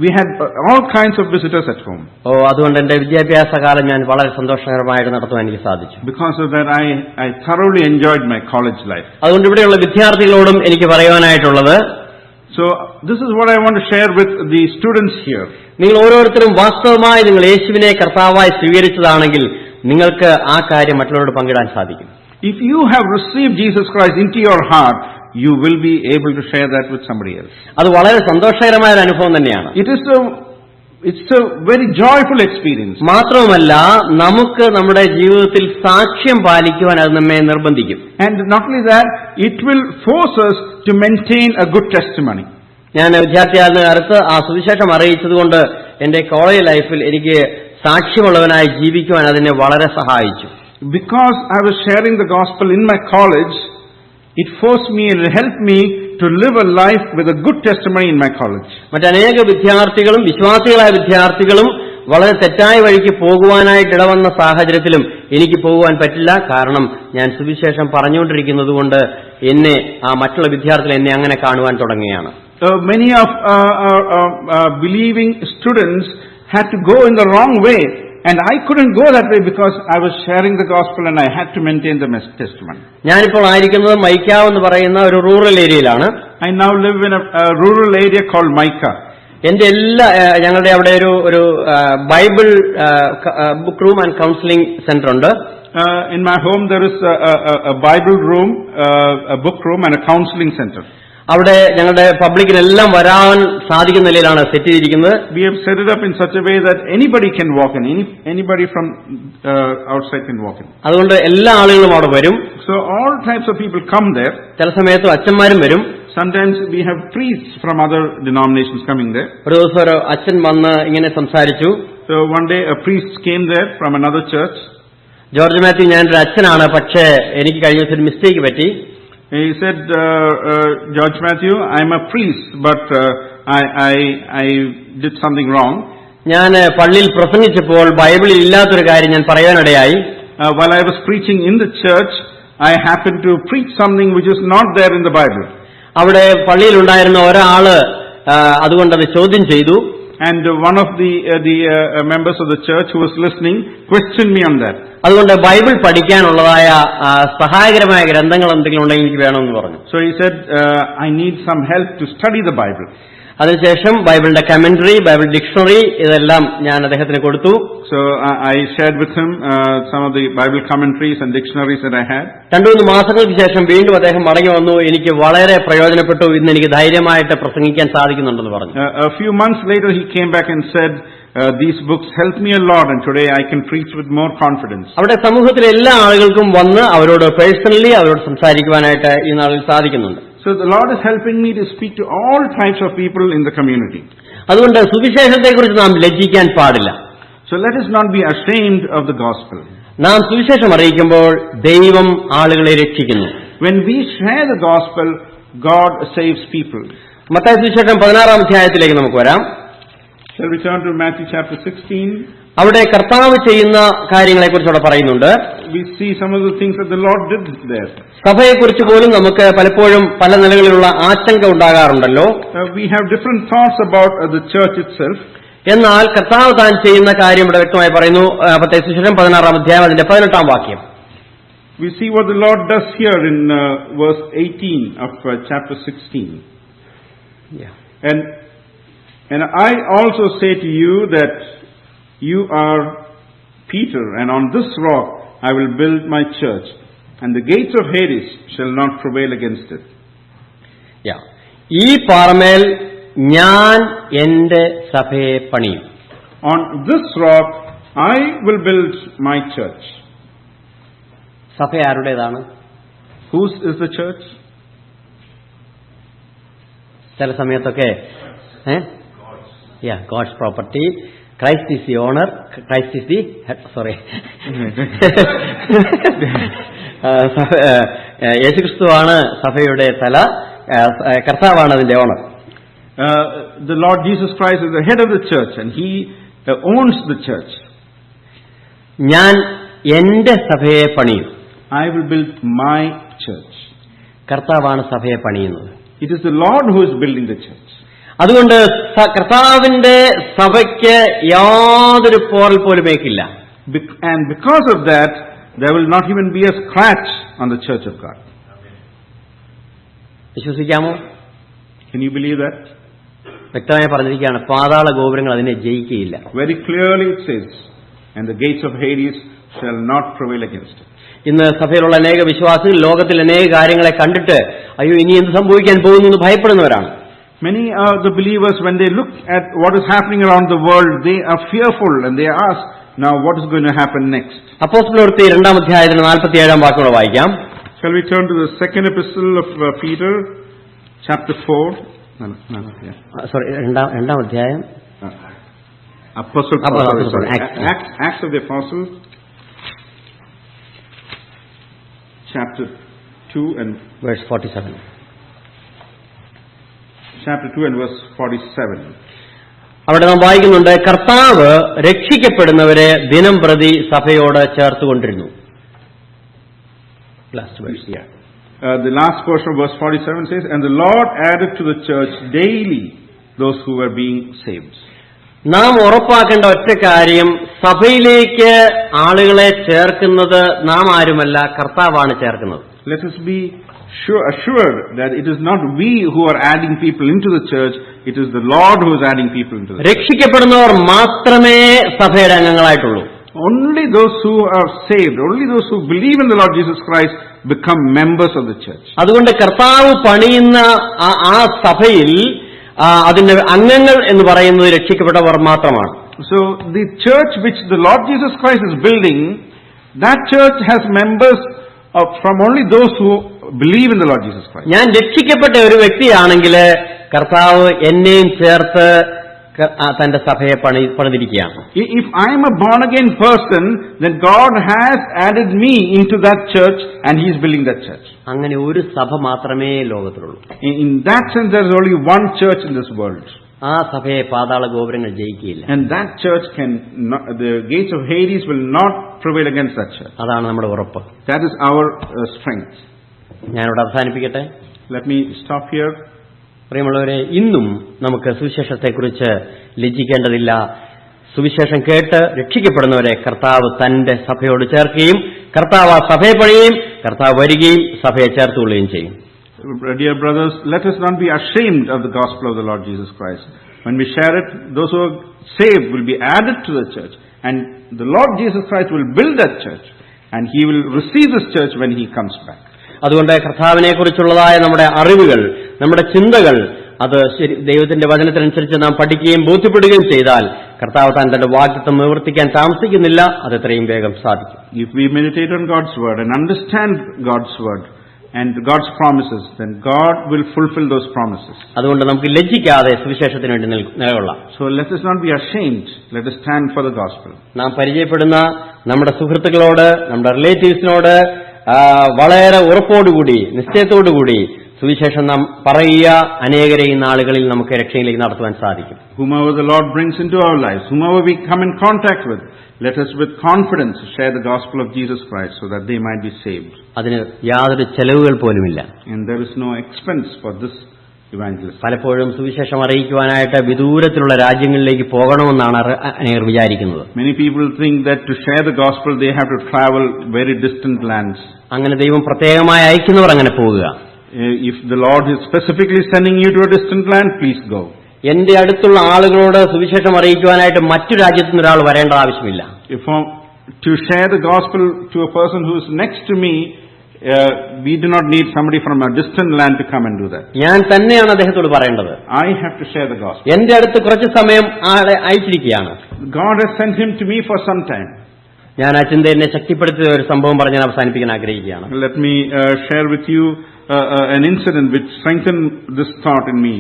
We had all kinds of visitors at home. അതുകൊണ്ട് എന്റെ വിദ്യാഭ്യാസ കാലം ഞാൻ വളരെ സന്തോഷകരമായിട്ട് നടത്തുവാൻ എനിക്ക് സാധിച്ചു. Because of that I thoroughly enjoyed my college life. അതുകൊണ്ട് ഇവിടെയുള്ള വിദ്യാർത്ഥികളോടും എനിക്ക് പറയുവാനായിട്ടുള്ളത്, so this is what I want to share with the students here. നിങ്ങൾ ഓരോരുത്തരും വാസ്തവമായി നിങ്ങൾ യേശുവിനെ കർത്താവായി സ്വീകരിച്ചതാണെങ്കിൽ നിങ്ങൾക്ക് ആ കാര്യം മറ്റുള്ളവരോട് പങ്കിടാൻ സാധിക്കും. If you have received Jesus Christ into your heart, you will be able to share that with somebody else. അത് വളരെ സന്തോഷകരമായ ഒരു അനുഭവം തന്നെയാണ്. It's a very joyful experience. മാത്രവുമല്ല, നമുക്ക് നമ്മുടെ ജീവിതത്തിൽ സാക്ഷ്യം പാലിക്കുവാൻ അത് നമ്മെ നിർബന്ധിക്കും. And not only that, it will force us to maintain a good testimony. ഞാൻ വിദ്യാർത്ഥിയായിരുന്ന കാലത്ത് ആ സുവിശേഷം അറിയിച്ചതുകൊണ്ട് എന്റെ കോളേജ് ലൈഫിൽ എനിക്ക് സാക്ഷ്യമുള്ളവനായി ജീവിക്കുവാൻ അതിനെ വളരെ സഹായിച്ചു. Because I was sharing the gospel in my college, it forced me and helped me to live a life with a good testimony in my college. മറ്റനേക വിദ്യാർത്ഥികളും വിശ്വാസികളായ വിദ്യാർത്ഥികളും വളരെ തെറ്റായ വഴിക്ക് പോകുവാനായിട്ട് ഇടവന്ന സാഹചര്യത്തിലും എനിക്ക് പോകുവാൻ പറ്റില്ല. കാരണം ഞാൻ സുവിശേഷം പറഞ്ഞുകൊണ്ടിരിക്കുന്നതുകൊണ്ട് എന്നെ മറ്റുള്ള വിദ്യാർത്ഥികൾ എന്നെ അങ്ങനെ കാണുവാൻ തുടങ്ങുകയാണ്. Many of believing students had to go in the wrong way, and I couldn't go that way because I was sharing the gospel and I had to maintain the testimony. ഞാനിപ്പോൾ ആയിരിക്കുന്നത് മൈക്കാവ് എന്ന് പറയുന്ന ഒരു റൂറൽ ഏരിയയിലാണ്. I now live in a rural area called Maika. എന്റെ ഞങ്ങളുടെ അവിടെ ഒരു Bible book room and counselling centre ഉണ്ട്. In my home there is a Bible room, a book room and a counseling center. അവിടെ ഞങ്ങളുടെ പബ്ലിക്കിനെല്ലാം വരാൻ സാധിക്കുന്ന നിലയിലാണ് സെറ്റ് ചെയ്തിരിക്കുന്നത്. We have set it up in such a way that anybody can walk in, anybody from outside can walk in. അതുകൊണ്ട് എല്ലാ ആളുകളും അവിടെ വരും. So all types of people come there. ചില സമയത്ത് അച്ഛന്മാരും വരും. Sometimes we have priests from other denominations coming there. ഒരു ദിവസം ഒരു അച്ഛൻ വന്ന് ഇങ്ങനെ സംസാരിച്ചു. So one day a priest came there from another church. George Mathew, ഞാനൊരു അച്ഛനാണ്, പക്ഷേ എനിക്ക് കഴിഞ്ഞ ദിവസം ഒരു മിസ്റ്റേക്ക് പറ്റി. He said, George Matthew, I'm a priest, but I did something wrong. ഞാൻ പള്ളിയിൽ പ്രസംഗിച്ചപ്പോൾ ബൈബിളിൽ ഇല്ലാത്തൊരു കാര്യം ഞാൻ പറയാനിടയായി. While I was preaching in the church, I happened to preach something which is not there in the Bible. അവിടെ പള്ളിയിലുണ്ടായിരുന്ന ഒരാള് അതുകൊണ്ടത് ചോദ്യം ചെയ്തു. And one of the members of the church who was listening questioned me on that. അതുകൊണ്ട് Bible പഠിക്കാനുള്ളതായ സഹായകരമായ ഗ്രന്ഥങ്ങൾ എന്തെങ്കിലും ഉണ്ടെങ്കിൽ എനിക്ക് വേണമെന്ന് പറഞ്ഞു. So he said, I need some help to study the Bible. അതിനുശേഷം ബൈബിളിന്റെ കമന്ററി, ബൈബിൾ ഡിക്ഷണറി ഇതെല്ലാം ഞാൻ അദ്ദേഹത്തിന് കൊടുത്തു. So I shared with him some of the Bible commentaries and dictionaries that I had. 2-3 മാസങ്ങൾക്ക് ശേഷം വീണ്ടും അദ്ദേഹം മടങ്ങി വന്നു. എനിക്ക് വളരെ പ്രയോജനപ്പെട്ടു, ഇന്ന് എനിക്ക് ധൈര്യമായിട്ട് പ്രസംഗിക്കാൻ സാധിക്കുന്നുണ്ടെന്ന് പറഞ്ഞു. A few months later he came back and said, these books helped me a lot and today I can preach with more confidence. അവിടെ സമൂഹത്തിലെ എല്ലാ ആളുകൾക്കും വന്ന് അവരോട് പേഴ്സണലി അവരോട് സംസാരിക്കുവാനായിട്ട് ഈ നാളിൽ സാധിക്കുന്നുണ്ട്. So the Lord is helping me to speak to all types of people in the community. അതുകൊണ്ട് സുവിശേഷത്തെക്കുറിച്ച് നാം ലജ്ജിക്കാൻ പാടില്ല. So let us not be ashamed of the gospel. നാം സുവിശേഷം അറിയിക്കുമ്പോൾ ദൈവം ആളുകളെ രക്ഷിക്കുന്നു. When we share the gospel, God saves people. Mathai സുവിശേഷം 16-ാം അധ്യായത്തിലേക്ക് നമുക്ക് വരാം. Shall we turn to Matthew chapter 16? അവിടെ കർത്താവ് ചെയ്യുന്ന കാര്യങ്ങളെക്കുറിച്ച് അവിടെ പറയുന്നുണ്ട്. We see some of the things that the Lord did there. സഭയെക്കുറിച്ച് പോലും നമുക്ക് പലപ്പോഴും പല നിലകളിലുള്ള ആശങ്ക ഉണ്ടാകാറുണ്ടല്ലോ. We have different thoughts about the church itself. എന്നാൽ കർത്താവ് താൻ ചെയ്യുന്ന കാര്യം ഇവിടെ വ്യക്തമായി പറയുന്നു. മത്തായി സുവിശേഷം 16-ാം അധ്യായം അതിന്റെ 18-ാം വാക്യം. We see what the Lord does here in verse 18 of chapter 16. Yeah. And I also say to you that you are Peter, and on this rock I will build my church, and the gates of Hades shall not prevail against it. Yeah. ഈ പാറമേൽ ഞാൻ എന്റെ സഭയെ പണിയും. On this rock I will build my church. സഭ ആരുടേതാണ്? Whose is the church? ചില സമയത്തൊക്കെ God's property. Christ is the owner. Christ is the sorry. യേശുക്രിസ്തുവാണ് സഭയുടെ തല, കർത്താവാണ് അതിന്റെ owner. The Lord Jesus Christ is the head of the church and he owns the church. ഞാൻ എന്റെ സഭയെ പണിയും. I will build my church. കർത്താവാണ് സഭയെ പണിയുന്നത്. It is the Lord who is building the church. അതുകൊണ്ട് കർത്താവിന്റെ സഭയ്ക്ക് യാതൊരു പോറൽ പോലും ഏക്കില്ല. And because of that, there will not even be a scratch on the church of God. വിശ്വസിക്കാമോ? Can you believe that? വ്യക്തമായി പറഞ്ഞിരിക്കുകയാണ്, പാതാള ഗോപുരങ്ങൾ അതിനെ ജയിക്കുകയില്ല. Very clearly it says, and the gates of Hades shall not prevail against it. ഇന്ന് സഭയിലുള്ള അനേക വിശ്വാസികൾ ലോകത്തിൽ അനേക കാര്യങ്ങളെ കണ്ടിട്ട് അയ്യോ ഇനി എന്ത് സംഭവിക്കാൻ പോകുന്നു എന്ന് ഭയപ്പെടുന്നവരാണ്. Many are the believers, when they look at what is happening around the world, they are fearful and they ask, now what is going to happen next? അപ്പോസ്തലപ്രവൃത്തി 2-ാം അധ്യായത്തിൽ 47-ാം വാക്യം വായിക്കാം. Shall we turn to the second epistle of Peter, chapter 4? Sorry, 2-ാം അധ്യായം. Acts of the Apostles, chapter 2 and verse 47. Chapter 2 and verse 47. അവിടെ നാം വായിക്കുന്നുണ്ട്, കർത്താവ് രക്ഷിക്കപ്പെടുന്നവരെ ദിനം പ്രതി സഭയോട് ചേർത്തുകൊണ്ടിരുന്നു. The last portion of verse 47 says, "And the Lord added to the church daily those who were being saved." നാം ഉറപ്പാക്കേണ്ട ഒറ്റ കാര്യം, സഭയിലേക്ക് ആളുകളെ ചേർക്കുന്നത് നാം ആരുമല്ല, കർത്താവാണ് ചേർക്കുന്നത്. Let us be assured that it is not we who are adding people into the church, it is the Lord who is adding people into the church. രക്ഷിക്കപ്പെടുന്നവർ മാത്രമേ സഭയുടെ അംഗങ്ങളായിട്ടുള്ളൂ. Only those who are saved, only those who believe in the Lord Jesus Christ become members of the church. അതുകൊണ്ട് കർത്താവ് പണിയുന്ന ആ സഭയിൽ അതിന്റെ അംഗങ്ങൾ എന്ന് പറയുന്നത് രക്ഷിക്കപ്പെട്ടവർ മാത്രമാണ്. So the church which the Lord Jesus Christ is building, that church has members from only those who believe in the Lord Jesus Christ. ഞാൻ രക്ഷിക്കപ്പെട്ട ഒരു വ്യക്തിയാണെങ്കിൽ കർത്താവ് എന്നെയും ചേർത്ത് തന്റെ സഭയെ പണിതിരിക്കുകയാണ്. If I am a born again person, then God has added me into that church and He is building that church. അങ്ങനെ ഒരു സഭ മാത്രമേ ലോകത്തിലുള്ളൂ. In that sense, there is only one church in this world. ആ സഭയെ പാതാള ഗോപുരങ്ങൾ ജയിക്കുകയില്ല. And that church the gates of Hades will not prevail against that church. അതാണ് നമ്മുടെ ഉറപ്പ്. That is our strength. ഞാനിവിടെ അവസാനിപ്പിക്കട്ടെ. Let me stop here. പ്രിയമുള്ളവരെ, ഇന്നും നമുക്ക് സുവിശേഷത്തെക്കുറിച്ച് ലജ്ജിക്കേണ്ടതില്ല. സുവിശേഷം കേട്ട് രക്ഷിക്കപ്പെടുന്നവരെ കർത്താവ് തന്റെ സഭയോട് ചേർക്കുകയും കർത്താവ് ആ സഭയെ പണിയുകയും കർത്താവ് വരികയും സഭയെ ചേർത്തുകൊള്ളുകയും ചെയ്യും. Dear brothers, let us not be ashamed of the gospel of the Lord Jesus Christ. When we share it, those who are saved will be added to the church, and the Lord Jesus Christ will build that church, and He will receive this church when He comes back. അതുകൊണ്ട് കർത്താവിനെ കുറിച്ചുള്ളതായ നമ്മുടെ അറിവുകൾ, നമ്മുടെ ചിന്തകൾ, അത് ദൈവത്തിന്റെ വചനത്തിനനുസരിച്ച് നാം പഠിക്കുകയും ബോധ്യപ്പെടുകയും ചെയ്താൽ കർത്താവ് തന്റെ വാഗ്ദത്തം നിവർത്തിക്കാൻ താമസിക്കുന്നില്ല, അത് എത്രയും വേഗം സാധിക്കും. If we meditate on God's word and understand God's word and God's promises, then God will fulfill those promises. അതുകൊണ്ട് നമുക്ക് ലജ്ജിക്കാതെ സുവിശേഷത്തിന് വേണ്ടി നിലകൊള്ളാം. So let us not be ashamed. Let us stand for the gospel. നാം പരിചയപ്പെടുന്ന നമ്മുടെ സുഹൃത്തുക്കളോട്, നമ്മുടെ റിലേറ്റീവ്സിനോട് വളരെ ഉറപ്പോടുകൂടി, നിശ്ചയത്തോടുകൂടി സുവിശേഷം നാം പറയുക, അനേകരെ ഈ നാളുകളിൽ നമുക്ക് രക്ഷയിലേക്ക് നടത്തുവാൻ സാധിക്കും. Whomever the Lord brings into our lives, whomever we come in contact with, let us with confidence share the gospel of Jesus Christ so that they might be saved. അതിന് യാതൊരു ചെലവുകൾ പോലുമില്ല. And there is no expense for this evangelism. പലപ്പോഴും സുവിശേഷം അറിയിക്കുവാനായിട്ട് വിദൂരത്തിലുള്ള രാജ്യങ്ങളിലേക്ക് പോകണമെന്നാണ് അനേകർ വിചാരിക്കുന്നത്. Many people think that to share the gospel they have to travel very distant lands. അങ്ങനെ ദൈവം പ്രത്യേകമായി അയക്കുന്നവർ അങ്ങനെ പോകുക. If the Lord is specifically sending you to a distant land, please go. എന്റെ അടുത്തുള്ള ആളുകളോട് സുവിശേഷം അറിയിക്കുവാനായിട്ട് മറ്റു രാജ്യത്തു നിന്ന് ഒരാൾ വരേണ്ട ആവശ്യമില്ല. To share the gospel to a person who is next to me, we do not need somebody from a distant land to come and do that. ഞാൻ തന്നെയാണ് അദ്ദേഹത്തോട് പറയേണ്ടത്. I have to share the gospel. എന്റെ അടുത്ത് കുറച്ച് സമയം ആളെ അയച്ചിരിക്കുകയാണ്. God has sent him to me for some time. ഞാൻ ആ ചിന്ത എന്നെ ശക്തിപ്പെടുത്തിയ ഒരു സംഭവം പറഞ്ഞ് ഞാൻ അവസാനിപ്പിക്കാൻ ആഗ്രഹിക്കുകയാണ്. Let me share with you an incident which strengthened this thought in me.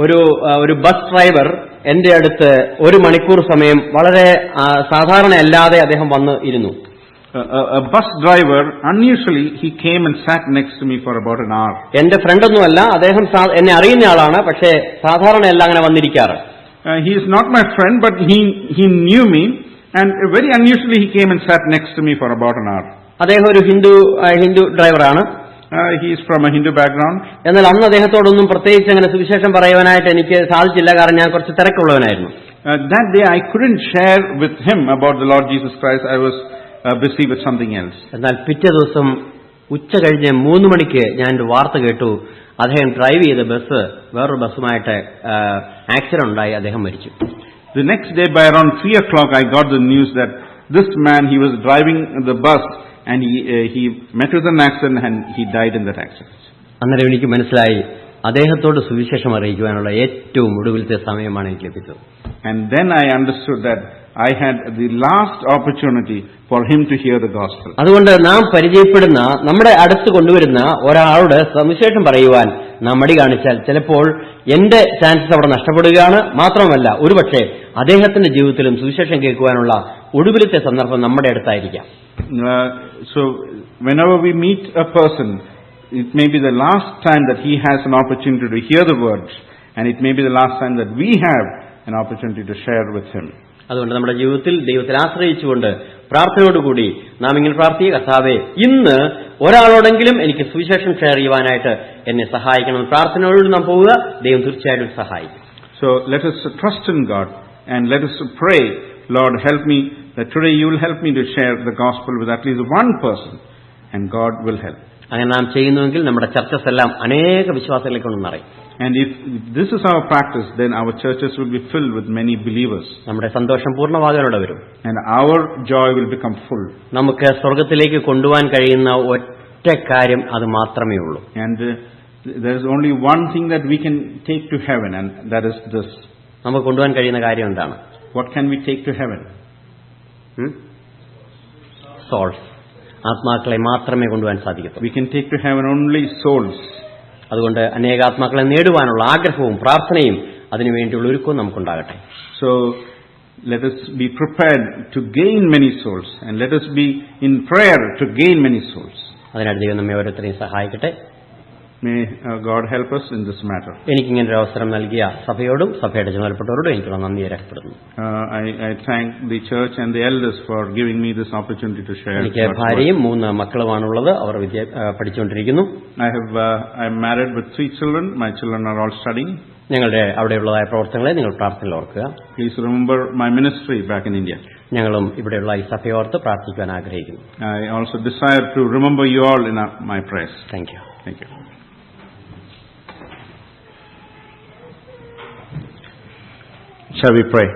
ഒരു ബസ് ഡ്രൈവർ എന്റെ അടുത്ത് ഒരു മണിക്കൂർ സമയം വളരെ സാധാരണയല്ലാതെ അദ്ദേഹം വന്ന് ഇരുന്നു. A bus driver, unusually, he came and sat next to me for about an hour. എന്റെ ഫ്രണ്ടൊന്നുമല്ല, അദ്ദേഹം എന്നെ അറിയുന്ന ആളാണ്, പക്ഷേ സാധാരണയല്ല അങ്ങനെ വന്നിരിക്കാറ്. He is not my friend, but he knew me, and very unusually he came and sat next to me for about an hour. അദ്ദേഹം ഒരു ഹിന്ദു ഡ്രൈവറാണ്. He is from a Hindu background. എന്നാൽ അന്ന് അദ്ദേഹത്തോടൊന്നും പ്രത്യേകിച്ച് അങ്ങനെ സുവിശേഷം പറയുവാനായിട്ട് എനിക്ക് സാധിച്ചില്ല, കാരണം ഞാൻ കുറച്ച് തിരക്കുള്ളവനായിരുന്നു. That day I couldn't share with him about the Lord Jesus Christ. I was busy with something else. എന്നാൽ പിറ്റേ ദിവസം ഉച്ച കഴിഞ്ഞ് 3 മണിക്ക് ഞാൻ ഒരു വാർത്ത കേട്ടു. അദ്ദേഹം ഡ്രൈവ് ചെയ്ത ബസ് വേറൊരു ബസ്സുമായിട്ട് ആക്സിഡന്റ് ഉണ്ടായി, അദ്ദേഹം മരിച്ചു. The next day by around 3 o'clock I got the news that this man, he was driving the bus and he met with an accident and he died in that accident. അന്നേരം എനിക്ക് മനസ്സിലായി, അദ്ദേഹത്തോട് സുവിശേഷം അറിയിക്കുവാനുള്ള ഏറ്റവും ഒടുവിലത്തെ സമയമാണ് എനിക്ക് ലഭിച്ചത്. And then I understood that I had the last opportunity for him to hear the gospel. അതുകൊണ്ട് നാം പരിചയപ്പെടുന്ന, നമ്മുടെ അടുത്ത് കൊണ്ടുവരുന്ന ഒരാളോട് സുവിശേഷം പറയുവാൻ നാം മടി കാണിച്ചാൽ ചിലപ്പോൾ എന്റെ ചാൻസസ് അവിടെ നഷ്ടപ്പെടുകയാണ്. മാത്രമല്ല, ഒരുപക്ഷെ അദ്ദേഹത്തിന്റെ ജീവിതത്തിലും സുവിശേഷം കേൾക്കുവാനുള്ള ഒടുവിലത്തെ സന്ദർഭം നമ്മുടെ അടുത്തായിരിക്കാം. So whenever we meet a person, it may be the last time that he has an opportunity to hear the words, and it may be the last time that we have an opportunity to share with Him. അതുകൊണ്ട് നമ്മുടെ ജീവിതത്തിൽ ദൈവത്തിൽ ആശ്രയിച്ചുകൊണ്ട് പ്രാർത്ഥനയോടുകൂടി നാം ഇങ്ങനെ പ്രാർത്ഥിക്കുക, കർത്താവേ, ഇന്ന് ഒരാളോടെങ്കിലും എനിക്ക് സുവിശേഷം ഷെയർ ചെയ്യുവാനായിട്ട് എന്നെ സഹായിക്കണം. പ്രാർത്ഥനയോട് നാം പോവുക, ദൈവം തീർച്ചയായിട്ടും സഹായിക്കും. So let us trust in God and let us pray, Lord, help me, that today you will help me to share the gospel with at least one person, and God will help. അങ്ങനെ നാം ചെയ്യുന്നുവെങ്കിൽ നമ്മുടെ churches എല്ലാം അനേക വിശ്വാസികളെ കൊണ്ട് നിറയും. And if this is our practice, then our churches will be filled with many believers. നമ്മുടെ സന്തോഷം പൂർണ്ണമാകാനോടെ വരും. And our joy will become full. നമുക്ക് സ്വർഗ്ഗത്തിലേക്ക് കൊണ്ടുപോകാൻ കഴിയുന്ന ഒറ്റ കാര്യം അത് മാത്രമേ ഉള്ളൂ. And there is only one thing that we can take to heaven, and that is this. നമുക്ക് കൊണ്ടുപോകാൻ കഴിയുന്ന കാര്യം എന്താണ്? What can we take to heaven? Souls. ആത്മാക്കളെ മാത്രമേ കൊണ്ടുപോകാൻ സാധിക്കൂ. We can take to heaven only souls. അതുകൊണ്ട് അനേക ആത്മാക്കളെ നേടുവാനുള്ള ആഗ്രഹവും പ്രാർത്ഥനയും അതിനുവേണ്ടിയുള്ള ഒരുക്കവും നമുക്കുണ്ടാകട്ടെ. So let us be prepared to gain many souls, and let us be in prayer to gain many souls. അതിനായിട്ട് ദൈവം നമ്മെ ഓരോരുത്തരെയും സഹായിക്കട്ടെ. May God help us in this matter. എനിക്കിങ്ങനെ ഒരു അവസരം നൽകിയ സഭയോടും സഭയുടെ ചുമതലപ്പെട്ടവരോടും എനിക്കുള്ള നന്ദി രേഖപ്പെടുത്തുന്നു. I thank the church and the elders for giving me this opportunity to share. എനിക്ക് ഭാര്യയും 3 മക്കളുമാണുള്ളത്. അവർ പഠിച്ചുകൊണ്ടിരിക്കുന്നു. I am married with 3 children. My children are all studying. ഞങ്ങളുടെ അവിടെയുള്ളതായ പ്രവർത്തനങ്ങളെ നിങ്ങൾ പ്രാർത്ഥനയിൽ ഓർക്കുക. Please remember my ministry back in India. ഞങ്ങളും ഇവിടെയുള്ള ഈ സഭയോർത്ത് പ്രാർത്ഥിക്കാൻ ആഗ്രഹിക്കുന്നു. I also desire to remember you all in my prayers. Thank you. Thank you. Shall we pray?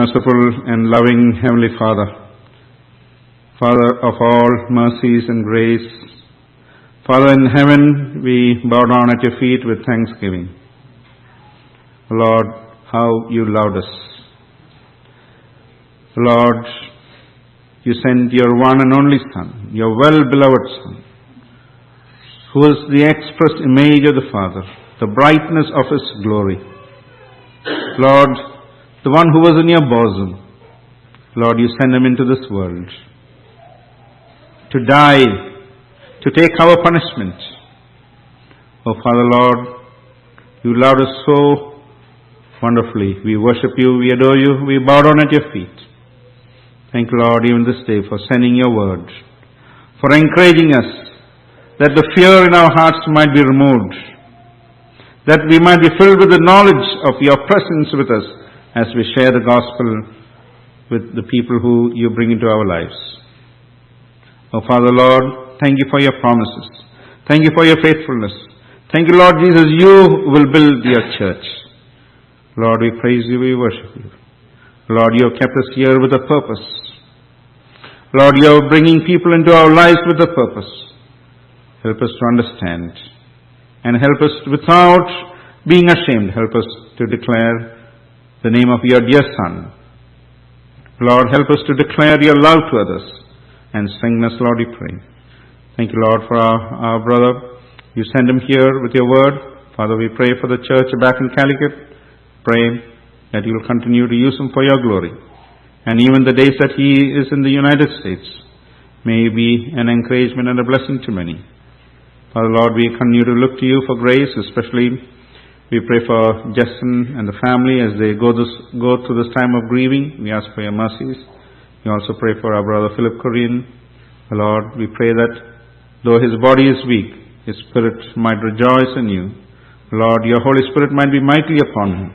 Merciful and loving Heavenly Father, Father of all mercies and grace, Father in heaven, we bow down at your feet with thanksgiving. Lord, how you loved us. Lord, you sent your one and only Son, your well-beloved Son, who is the express image of the Father, the brightness of His glory. Lord, the one who was in your bosom, Lord, you sent Him into this world to die, to take our punishment. Oh, Father, Lord, you loved us so wonderfully. We worship you, we adore you, we bow down at your feet. Thank you, Lord, even this day for sending your word, for encouraging us, that the fear in our hearts might be removed, that we might be filled with the knowledge of your presence with us as we share the gospel with the people who you bring into our lives. Oh, Father, Lord, thank you for your promises. Thank you for your faithfulness. Thank you, Lord Jesus, you will build your church. Lord, we praise you, we worship you. Lord, you have kept us here with a purpose. Lord, you are bringing people into our lives with a purpose. Help us to understand, and help us without being ashamed, help us to declare the name of your dear Son. Lord, help us to declare your love to others, and strengthen us, Lord, we pray. Thank you, Lord, for our brother. You send him here with your word. Father, we pray for the church back in Calicut. Pray that you will continue to use him for your glory. And even the days that he is in the United States may be an encouragement and a blessing to many. Father, Lord, we continue to look to you for grace, especially we pray for Justin and the family as they go through this time of grieving. We ask for your mercies. We also pray for our brother Philip Korean. Lord, we pray that though his body is weak, his spirit might rejoice in you. Lord, your Holy Spirit might be mightily upon him.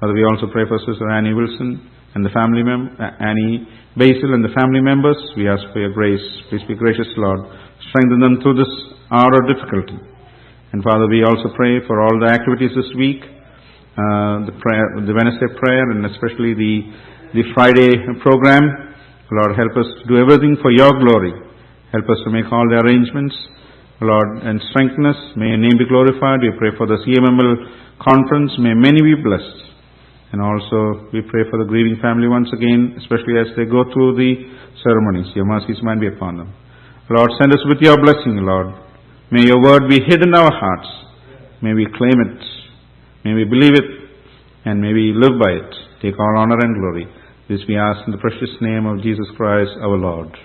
Father, we also pray for Sister Annie Wilson and the family Annie Basil and the family members. We ask for your grace. Please be gracious, Lord. Strengthen them through this hour of difficulty. And Father, we also pray for all the activities this week, the Wednesday prayer, and especially the Friday program. Lord, help us to do everything for your glory. Help us to make all the arrangements, Lord, and strengthen us. May your name be glorified. We pray for the CMML conference. May many be blessed. And also, we pray for the grieving family once again, especially as they go through the ceremonies. Your mercies might be upon them. Lord, send us with your blessing, Lord. May your word be hid in our hearts. May we claim it. May we believe it. And may we live by it. Take all honor and glory. This we ask in the precious name of Jesus Christ, our Lord.